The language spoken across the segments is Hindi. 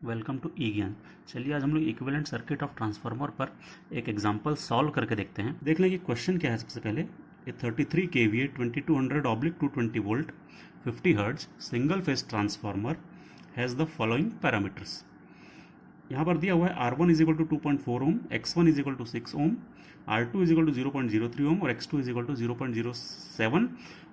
वेलकम टू ई ज्ञान। चलिए आज हम लोग इक्विवेलेंट सर्किट ऑफ ट्रांसफार्मर पर एक एग्जांपल सॉल्व करके देखते हैं। देख लें कि क्वेश्चन क्या है। सबसे पहले ये 33 KVA 2200/220 volt 50 hertz single phase transformer has the following parameters. यहाँ पर दिया हुआ है R1 is equal to 2.4 ohm, X1 is equal to 6 ohm, R2 is equal to 0.03 ohm और X2 is equal to 0.07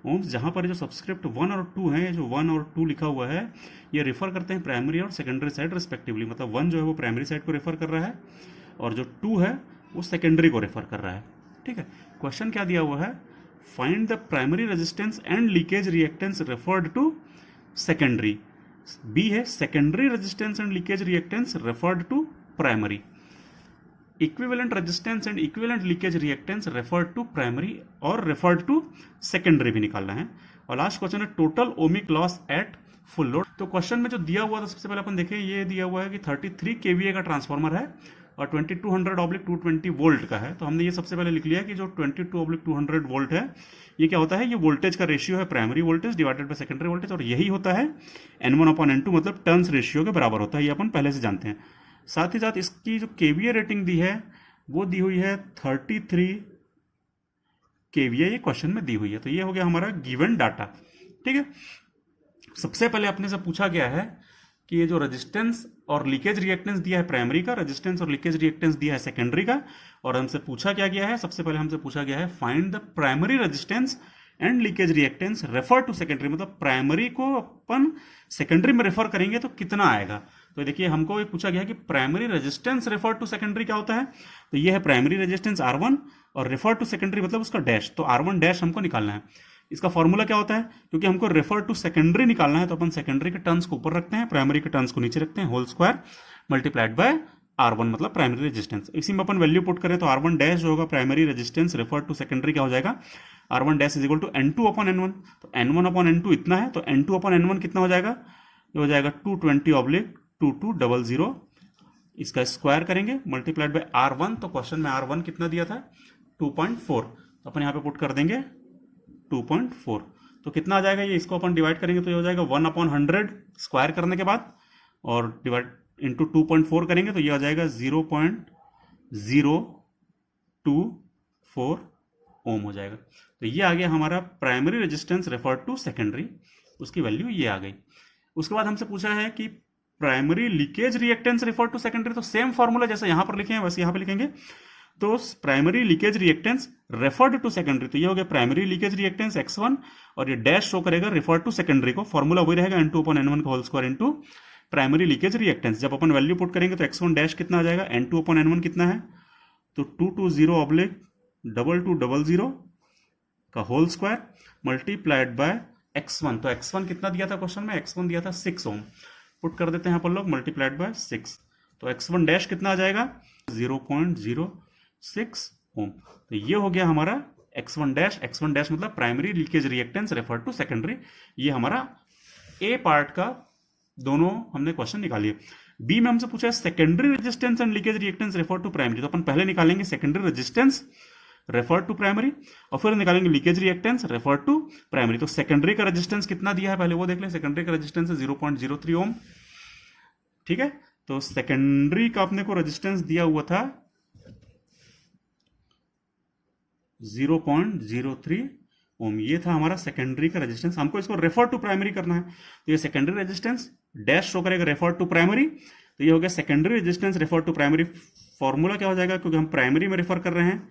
ohms. जहाँ पर जो सब्सक्रिप्ट 1 और 2 है, जो 1 और 2 लिखा हुआ है, ये रेफर करते हैं प्राइमरी और सेकेंडरी साइड रिस्पेक्टिवली। मतलब 1 जो है वो प्राइमरी साइड को रेफर कर रहा है और जो 2 है वो सेकेंडरी को रेफर कर रहा है। ठीक है, क्वेश्चन क्या दिया हुआ है, find the primary resistance and leakage reactance referred to secondary. B है secondary resistance and leakage reactance referred to primary. Equivalent resistance and equivalent leakage reactance referred to primary और रेफर्ड टू सेकेंडरी भी निकालना है। और लास्ट क्वेश्चन है total ohmic loss at full load. तो क्वेश्चन में जो दिया हुआ था, सबसे पहले अपन देखें, ये दिया हुआ है कि 33 केवीए का ट्रांसफार्मर है और 2200/220 वोल्ट का है। तो हमने ये सबसे पहले लिख लिया कि जो 22/200 वोल्ट है, ये क्या होता है, ये वोल्टेज का रेशियो है primary voltage divided by secondary voltage, और यही होता है N1/N2, मतलब टर्न्स रेशियो के बराबर होता है। ये अपन पहले से जानते हैं। साथ ही साथ इसकी जो केवीए रेटिंग दी है वो दी हुई है 33 केवीए, ये क्वेश्चन में दी हुई है। तो ये हो गया हमारा गिवन डाटा। ठीक है, सबसे पहले अपने से पूछा गया है कि ये जो रेजिस्टेंस और लीकेज रिएक्टेंस दिया है प्राइमरी का, रेजिस्टेंस और लीकेज रिएक्टेंस दिया है सेकेंडरी का, और हमसे पूछा क्या गया है, सबसे पहले हमसे पूछा गया है find the primary resistance and leakage reactance refer to secondary. मतलब प्राइमरी को अपन सेकेंडरी में रेफर करेंगे तो कितना आएगा। तो देखिए हमको ये पूछा गया है कि primary resistance refer to secondary क्या होता है। तो ये है प्राइमरी रेजिस्टेंस R1 और रेफर टू सेकेंडरी मतलब उसका डैश, तो R1 डैश हमको निकालना है। इसका फॉर्मूला क्या होता है, क्योंकि हमको रेफर टू सेकेंडरी निकालना है तो अपन सेकेंडरी के टर्न्स को ऊपर रखते हैं, प्राइमरी के टर्न्स को नीचे रखते हैं, whole square multiplied bye R1 मतलब प्राइमरी रेजिस्टेंस। इसी में अपन वैल्यू पुट करें तो R1 डैश जो होगा primary resistance refer to secondary क्या हो जाएगा, R1 dash is equal to N2/N1। तो N1/N2 इतना है, तो N2/N1 कितना हो जाएगा, ये हो जाएगा 220/2200। इसका स्क्वायर करेंगे मल्टीप्लाइड बाय R1। तो क्वेश्चन में R1 कितना दिया था, 2.4, तो अपन यहाँ पे पुट कर देंगे 2.4। तो कितना आ जाएगा, ये इसको अपन डिवाइड करेंगे तो ये हो जाएगा 1/100 स्क्वायर करने के बाद, और डिवाइड इंटू 2.4 करेंगे तो ये आ जाएगा 0.024 ओम हो जाएगा। तो ये आ गया हमारा primary resistance refer to secondary, उसकी वैल्यू ये आ गई। उसके बाद हमसे पूछा है कि primary leakage reactance refer to secondary. तो सेम फॉर्मूला जैसे यहां पर लिखे हैं वैसे यहां पे लिखेंगे। तो primary leakage reactance referred to secondary, तो ये हो गया प्राइमरी लीकेज रिएक्टेंस X1 और ये डैश शो करेगा रेफर टू सेकेंडरी को। फॉर्मूला वही रहेगा N2/N1 का whole square into primary leakage reactance. जब अपन वैल्यू पुट करेंगे तो X1 डैश कितना आ जाएगा, N2/N1 कितना है, तो 220/2200 का whole square multiplied bye X1। तो X1 कितना दिया था क्वेश्चन में, X1 दिया था 6 ओम, पुट कर देते हैं यहाँ पर लोग मल्टीप्लाइड बाय 6। तो X1 डैश कितना आ जाएगा, 0.06 ओम। तो ये हो गया हमारा X1 डैश। X1 डैश मतलब primary leakage reactance refer to secondary. ये हमारा ए पार्ट का दोनों हमने क्वेश्चन निकालिए। बी में हमसे पूछा है secondary resistance and leakage reactance refer to primary. तो अपन पहले निकालेंगे secondary resistance refer to primary और फिर निकालेंगे leakage reactance refer to primary. तो सेकेंडरी का रेजिस्टेंस कितना दिया है पहले वो देख लें। सेकेंडरी का रेजिस्टेंस है 0.03 ओम। ठीक है, तो सेकेंडरी का अपने को रेजिस्टेंस दिया हुआ था 0.03 ओम। ये था हमारा सेकेंडरी का रेजिस्टेंस। हमको इसको रेफर टू प्राइमरी करना है, तो ये सेकेंडरी रेजिस्टेंस डैश शो करेगा रेफर टू प्राइमरी। तो ये हो गया secondary resistance refer to primary. Formula क्या हो जाएगा, क्योंकि हम प्राइमरी में रेफर कर रहे हैं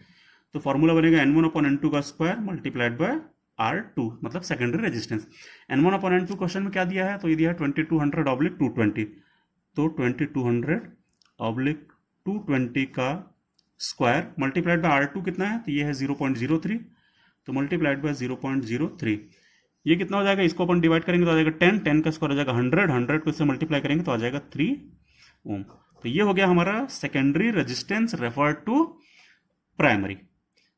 तो फॉर्मूला बनेगा N1/N2 का स्क्वायर मल्टीप्लाइड बाय R2 मतलब सेकेंडरी रेजिस्टेंस। N1/N2 क्वेश्चन में क्या दिया है, तो ये दिया है 2200/220। तो 2200/220 का स्क्वायर मल्टीप्लाइड बाय R2 कितना है, तो ये है 0.03, तो मल्टीप्लाइड बाय 0.03। ये कितना हो जाएगा, इसको अपन डिवाइड करेंगे तो आ जाएगा 10 का स्क्वायर हो जाएगा 100 को इससे मल्टीप्लाई करेंगे तो आ जाएगा 3 ओम। तो ये हो गया हमारा secondary resistance refer to primary.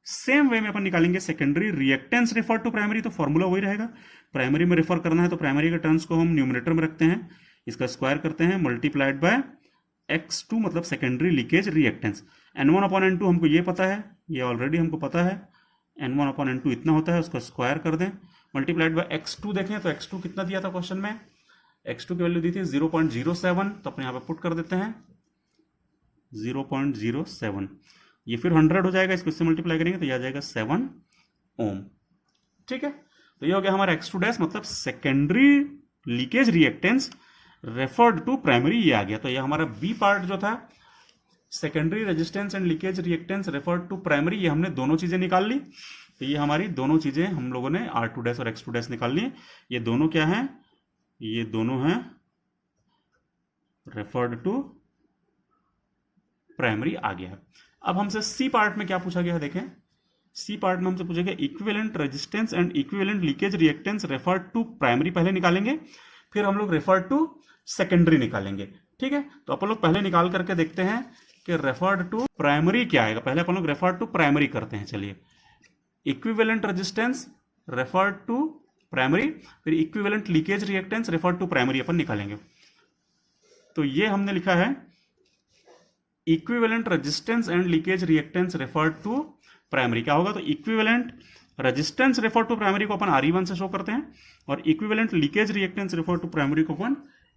Same way में अपन निकालेंगे secondary reactance refer to primary. तो फॉर्मूला वही रहेगा, प्राइमरी में रेफर करना है तो प्राइमरी के टर्म्स को हम न्यूमरेटर में रखते हैं, इसका स्क्वायर करते हैं मल्टीप्लाइड बाय X2 मतलब सेकेंडरी लीकेज रिएक्टेंस। N1/N2 हमको ये पता है, ये ऑलरेडी हमको पता है, N1/N2 इतना होता है, उसका स्क्वायर कर दें मल्टीप्लाइड बाय X2। देखें तो X2 कितना दिया था क्वेश्चन में, x2 की वैल्यू दी थी 0.07, तो अपन यहाँ पे पुट कर देते हैं 0.07। ये फिर 100 हो जाएगा, इसको इससे मल्टीप्लाई करेंगे तो ये आ जाएगा 7 ओम। ठीक है, तो ये हो गया हमारा x2 डैश, मतलब secondary leakage reactance referred to primary, ये आ गया। तो ये हमारा बी पार्ट जो था, secondary resistance and leakage reactance referred to primary, ये हमने दोनों चीजें निकाल ली। तो ये हमारी दोनों चीजें हम लोगों ने R2 डैश और X2 डैश निकाल ली। ये दोनों क्या हैं? ये दोनों हैं रेफर्ड टू प्राइमरी, आ गया है। अब हमसे सी पार्ट में क्या पूछा गया है, देखें। सी पार्ट में हमसे पूछा गया equivalent resistance and equivalent leakage reactance referred to primary पहले निकालेंगे, फिर हम लोग रेफर्ड टू सेकेंडरी निकालेंगे। ठीक है, तो अपन लोग पहले निकाल करके देखते हैं कि रेफर्ड टू प्राइमरी क्या आएगा। पहले अपन लोग रेफर्ड टू प्राइमरी करते हैं। चलिए, equivalent resistance referred to primary, फिर equivalent leakage reactance referred to primary अपन निकालेंगे। तो ये हमने लिखा है equivalent resistance and leakage reactance referred to primary. क्या होगा? तो equivalent resistance refer to primary को अपन RE1 से शो करते हैं, और equivalent leakage reactance refer to primary को अपन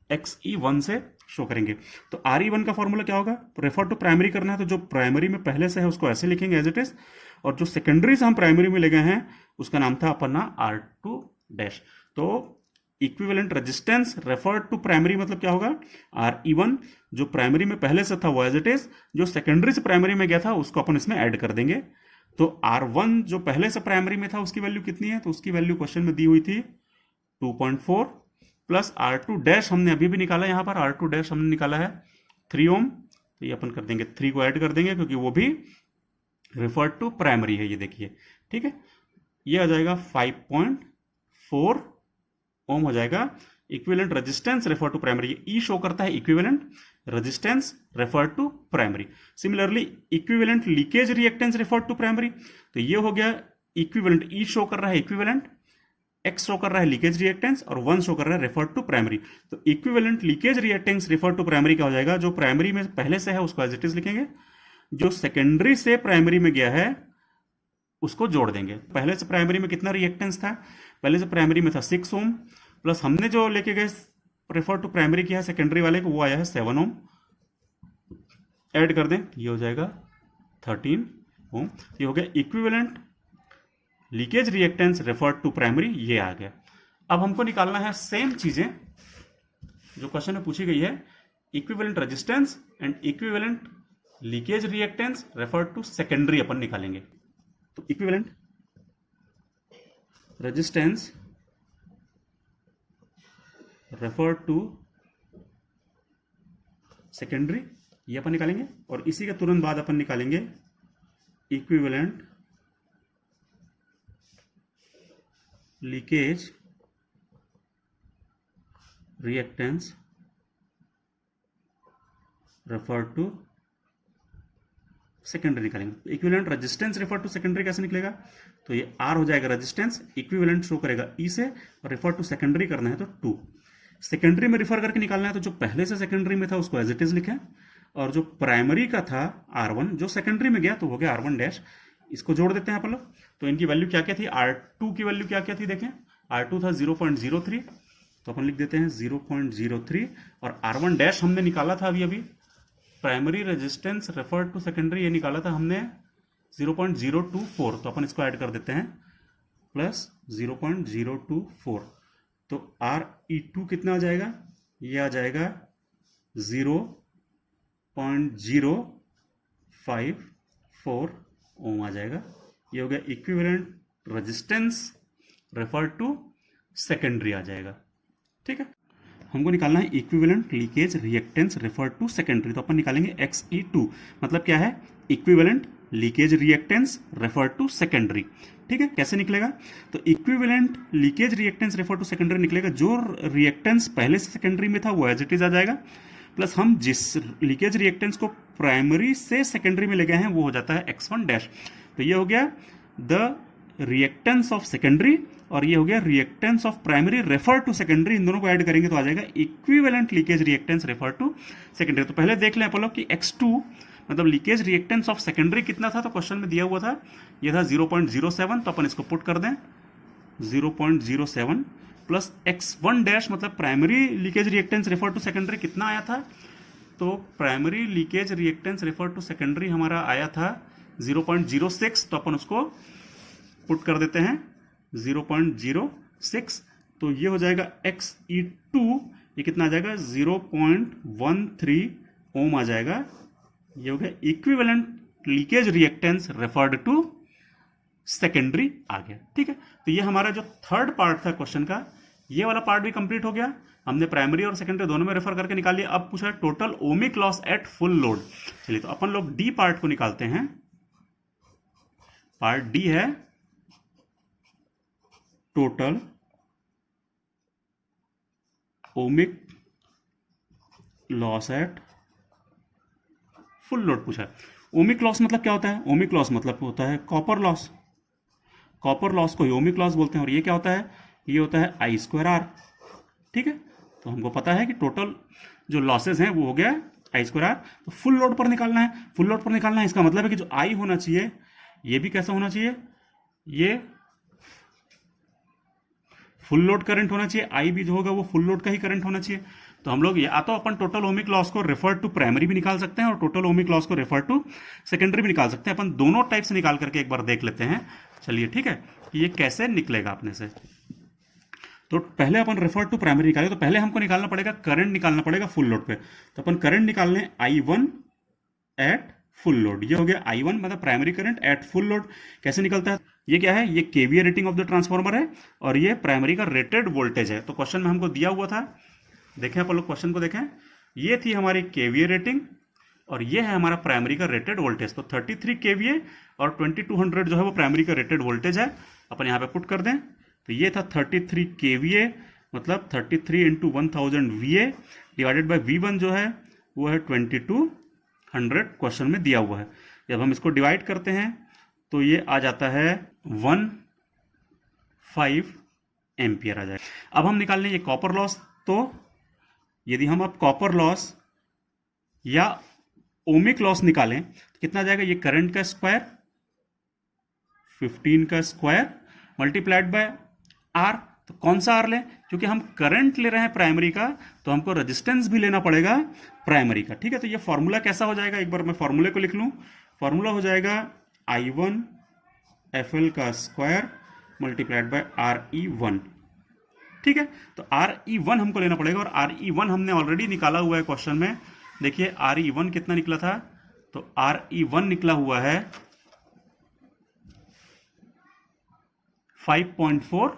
XE1 से शो करेंगे। तो RE1 का फॉर्मूला क्या होगा? रेफर टू प्राइमरी करना है तो जो प्राइमरी में पहले से है उसको ऐसे लिखेंगे एज इट इज, और जो सेकेंडरी से हम प्राइमरी में ले गए हैं उसका नाम था अपना R2 डैश। तो equivalent resistance referred to primary मतलब क्या होगा? RE1, जो प्राइमरी में पहले से था वो एज इट इज, जो सेकेंडरी से प्राइमरी में गया था उसको अपन इसमें ऐड कर देंगे। तो R1 जो पहले से प्राइमरी में था उसकी वैल्यू कितनी है? तो उसकी वैल्यू क्वेश्चन में दी हुई थी 2.4, प्लस R2 डैश हमने अभी भी निकाला, यहां पर R2 डैश हमने निकाला है 3 ओम। तो ये अपन कर देंगे 3 को ऐड कर देंगे क्योंकि वो भी रेफर्ड टू प्राइमरी है, ये देखिए। ठीक है, ये आ जाएगा 5.4 ओम हो जाएगा। Equivalent resistance refer to primary, ये ई शो करता है equivalent resistance refer to primary. Similarly equivalent leakage reactance refer to primary, तो ये हो गया इक्विवेलेंट, ई शो कर रहा है इक्विवेलेंट, एक्स शो कर रहा है लीकेज रिएक्टेंस, और 1 शो कर रहा है रेफर टू प्राइमरी। तो equivalent leakage reactance refer to primary क्या हो जाएगा? जो प्राइमरी में पहले से है उसको एज इट इज लिखेंगे, जो सेकेंडरी से प्राइमरी में गया है उसको जोड़ देंगे। पहले से प्राइमरी में कितना रिएक्टेंस था? पहले से प्राइमरी में था 6 ओम, प्लस हमने जो लेके गए रेफर टू प्राइमरी किया है सेकेंडरी वाले को, वो आया है 7 ओम। ऐड कर दें, ये हो जाएगा 13 ओम। ये हो गया equivalent leakage reactance refer to primary, ये आ गया। अब हमको निकालना है सेम चीजें जो क्वेश्चन में पूछी गई है, equivalent resistance and equivalent leakage reactance refer to secondary अपन निकालेंगे। तो equivalent resistance refer to secondary, ये अपन निकालेंगे, और इसी के तुरंत बाद अपन निकालेंगे equivalent leakage reactance refer to secondary निकालेंगे। Equivalent resistance refer to secondary कैसे निकलेगा? तो ये R हो जाएगा रेजिस्टेंस, इक्विवेलेंट शो करेगा E से, और रेफर टू सेकेंडरी करना है तो 2। सेकेंडरी में रिफर करके निकालना है तो जो पहले से सेकेंडरी में था उसको एज इट इज लिखें, और जो प्राइमरी का था R1 जो सेकेंडरी में गया तो हो गया R1 डैश, इसको जोड़ देते हैं अपन लोग। तो इनकी वैल्यू क्या क्या थी? R2 की वैल्यू क्या क्या थी देखें, R2 था 0.03, तो अपन लिख देते हैं 0.03, और R1 डैश हमने निकाला था अभी अभी, primary resistance refer to secondary, ये निकाला था हमने 0.024, तो अपन इसको ऐड कर देते हैं प्लस 0.024। तो RE2 कितना आ जाएगा? ये आ जाएगा 0.054 ओम आ जाएगा। ये हो गया equivalent resistance refer to secondary आ जाएगा। ठीक है, हमको निकालना है equivalent leakage reactance refer to secondary, तो अपन निकालेंगे XE2, मतलब क्या है? Equivalent leakage reactance refer to secondary. ठीक है, कैसे निकलेगा? तो equivalent leakage reactance refer to secondary निकलेगा, जो रिएक्टेंस पहले से सेकेंडरी में था वो एज इट इज आ जाएगा, प्लस हम जिस लीकेज रिएक्टेंस को प्राइमरी से सेकेंडरी में ले गए हैं वो हो जाता है X1 डैश। तो ये हो गया द रिएक्टेंस ऑफ सेकेंडरी, और ये हो गया reactance of primary refer to secondary. इन दोनों को ऐड करेंगे तो आ जाएगा equivalent leakage reactance refer to secondary. तो पहले देख लें अपन लोग कि X2 मतलब लीकेज रिएक्टेंस ऑफ सेकेंडरी कितना था, तो क्वेश्चन में दिया हुआ था ये था 0.07, तो अपन इसको पुट कर दें 0.07, प्लस x1 डैश मतलब primary leakage reactance refer to secondary कितना आया था, तो primary leakage reactance refer to secondary हमारा आया था 0.06, तो अपन उसको पुट कर देते हैं 0.06, तो ये हो जाएगा Xe2, ये कितना आ जाएगा 0.13 ओम आ जाएगा। ये हो गया equivalent leakage reactance referred to secondary आ गया। ठीक है, तो ये हमारा जो थर्ड पार्ट था क्वेश्चन का, ये वाला पार्ट भी कंप्लीट हो गया। हमने प्राइमरी और सेकेंडरी दोनों में रेफर करके निकाल लिया। अब पूछा है total ohmic loss at full load. चलिए तो अपन लोग डी पार्ट को निकालते हैं। पार्ट डी है total ohmic loss at full load पूछा है। ओमिक लॉस मतलब क्या होता है? ओमिक लॉस मतलब होता है कॉपर लॉस। कॉपर लॉस को ही ओमिक लॉस बोलते हैं। और ये क्या होता है? ये होता है आई स्क्वायर आर। ठीक है, तो हमको पता है कि टोटल जो लॉसेस हैं वो हो गया आई स्क्वायर आर। तो फुल लोड पर निकालना है। फुल लोड पर निकालना है, इसका मतलब है कि जो आई होना चाहिए ये भी कैसा होना चाहिए? ये फुल लोड करंट होना चाहिए। आई भी जो होगा वो फुल लोड का ही करंट होना चाहिए। तो हम लोग या तो अपन टोटल ओमिक लॉस को रेफर टू प्राइमरी भी निकाल सकते हैं और टोटल ओमिक लॉस को रेफर टू सेकेंडरी भी निकाल सकते हैं। अपन दोनों टाइप से निकाल करके एक बार देख लेते हैं। चलिए ठीक है, कि ये कैसे निकलेगा अपने से। तो पहले अपन रेफर टू प्राइमरी निकाले, तो पहले हमको निकालना पड़ेगा करंट, निकालना पड़ेगा फुल लोड पे। तो अपन करंट निकालने I1 एट फुल लोड। ये हो गया I1 मतलब primary current eight full load. कैसे निकलता है? ये क्या है? ये KVA rating of the transformer है और ये प्राइमरी का रेटेड वोल्टेज है। तो क्वेश्चन में हमको दिया हुआ था, देखें अपन लोग क्वेश्चन को देखें, ये थी हमारी केवीए रेटिंग और ये है हमारा प्राइमरी का रेटेड वोल्टेज। तो 33 केवीए और 2200 जो है वो प्राइमरी का रेटेड वोल्टेज है। अपन यहाँ पे पुट कर दें तो ये था 33 केवीए मतलब 33 into 1000 VA divided by V1 जो है वो है 2200 क्वेश्चन में दिया हुआ है। जब हम इसको डिवाइड करते हैं तो ये आ जाता है 15 एम्पियर आ जाएगा। अब हम निकाल लें ये कॉपर लॉस। तो यदि हम अब कॉपर लॉस या ओमिक लॉस निकालें तो कितना आ जाएगा? ये करंट का स्क्वायर 15 का स्क्वायर मल्टीप्लाइड बाय आर। तो कौन सा आर लें? क्योंकि हम करंट ले रहे हैं प्राइमरी का तो हमको रेजिस्टेंस भी लेना पड़ेगा प्राइमरी का। ठीक है, तो ये फॉर्मूला कैसा हो जाएगा? एक बार मैं फॉर्मूले को लिख लूं। फॉर्मूला हो जाएगा I1 FL का स्क्वायर मल्टीप्लाइड बाय RE1। ठीक है, तो RE1 हमको लेना पड़ेगा और RE1 हमने ऑलरेडी निकाला हुआ है क्वेश्चन में। देखिए RE1 कितना निकला था? तो RE1 निकला हुआ है 5.4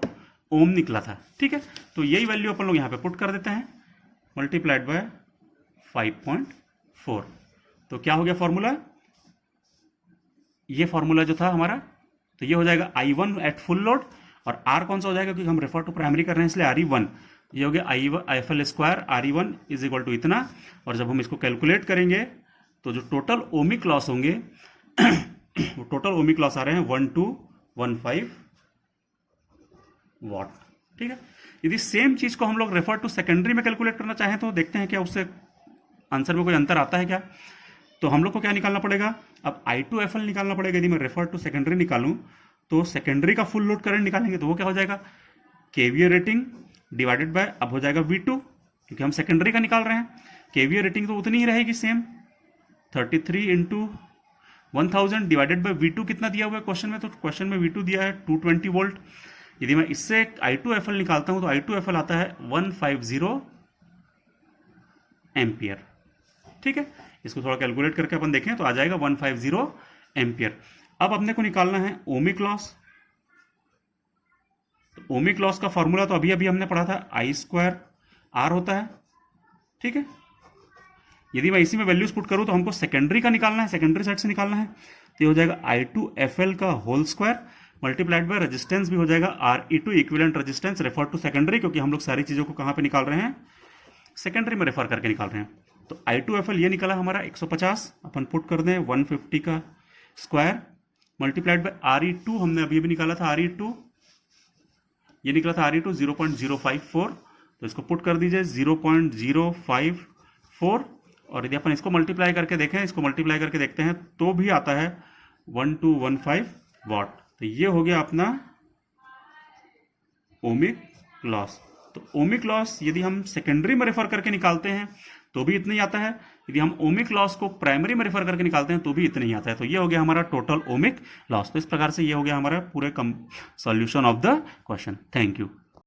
ओम निकला था। ठीक है, तो यही वैल्यू अपन लोग यहां पे पुट कर देते हैं मल्टीप्लाइड बाय 5.4। तो क्या हो गया फॉर्मूला? ये फॉर्मूला जो था हमारा, तो ये हो जाएगा I1 एट फुल लोड और R कौन सा हो जाएगा? क्योंकि हम रेफर टू प्राइमरी कर रहे हैं इसलिए RE1। ये हो गया IFL square RE1 is equal to इतना। और जब हम इसको कैलकुलेट करेंगे तो जो टोटल ओमिक लॉस होंगे वो टोटल ओमिक लॉस आ रहे हैं 1215 वॉट। ठीक है, यदि सेम चीज को हम लोग रेफर टू सेकेंडरी में कैलकुलेट करना चाहें तो देखते हैं क्या उससे आंसर में कोई अंतर आता है क्या। तो हम लोग को क्या निकालना पड़ेगा? अब I2FL निकालना पड़ेगा। यदि मैं रेफर टू सेकेंडरी निकालूं तो सेकेंडरी का फुल लोड करंट निकालेंगे तो वो क्या हो जाएगा? केवीए रेटिंग डिवाइडेड बाय, अब हो जाएगा V2 क्योंकि हम सेकेंडरी का निकाल रहे हैं। केवीए रेटिंग तो उतनी ही रहेगी same 33 into 1000 divided by V2 कितना दिया हुआ है क्वेश्चन में? तो क्वेश्चन में V2 दिया है 220 वोल्ट। यदि मैं इससे I2FL निकालता हूं तो I2FL आता है 150 एम्पियर। ठीक है, इसको थोड़ा कैलकुलेट करके अपन देखें तो आ जाएगा 150 एम्पियर। अब अपने को निकालना है ओमिक लॉस। तो ओमिक लॉस का फॉर्मूला तो अभी अभी हमने पढ़ा था, आई स्क्वायर आर होता है। ठीक है, यदि मैं इसी में वैल्यूज पुट करूं तो हमको सेकेंडरी का निकालना है, सेकेंडरी साइड से निकालना है। तो ये हो जाएगा I2FL का whole square multiplied by resistance भी हो जाएगा RE2 equivalent resistance refer to secondary, क्योंकि हम लोग सारी चीजों को कहां पे निकाल रहे हैं? सेकेंडरी में रेफर करके निकाल रहे हैं। तो I2FL ये निकला हमारा 150, अपन पुट कर दें 150 का स्क्वायर मल्टीप्लाइड बाय RE2 हमने अभी भी निकाला था RE2, ये निकला था RE2 0.054। तो इसको पुट कर दीजिए 0.054 और यदि अपन इसको मल्टीप्लाई करके देखें, इसको मल्टीप्लाई करके देखते हैं तो भी आता है 1215 वॉट। तो ये हो गया अपना ओमिक लॉस। तो ओमिक लॉस यदि हम सेकेंडरी में रेफर करके निकालते हैं तो भी इतना ही आता है, यदि हम ओमिक लॉस को प्राइमरी में रेफर करके निकालते हैं तो भी इतना ही आता है। तो ये हो गया हमारा टोटल ओमिक लॉस। तो इस प्रकार से ये हो गया हमारा पूरे solution of the question. Thank you.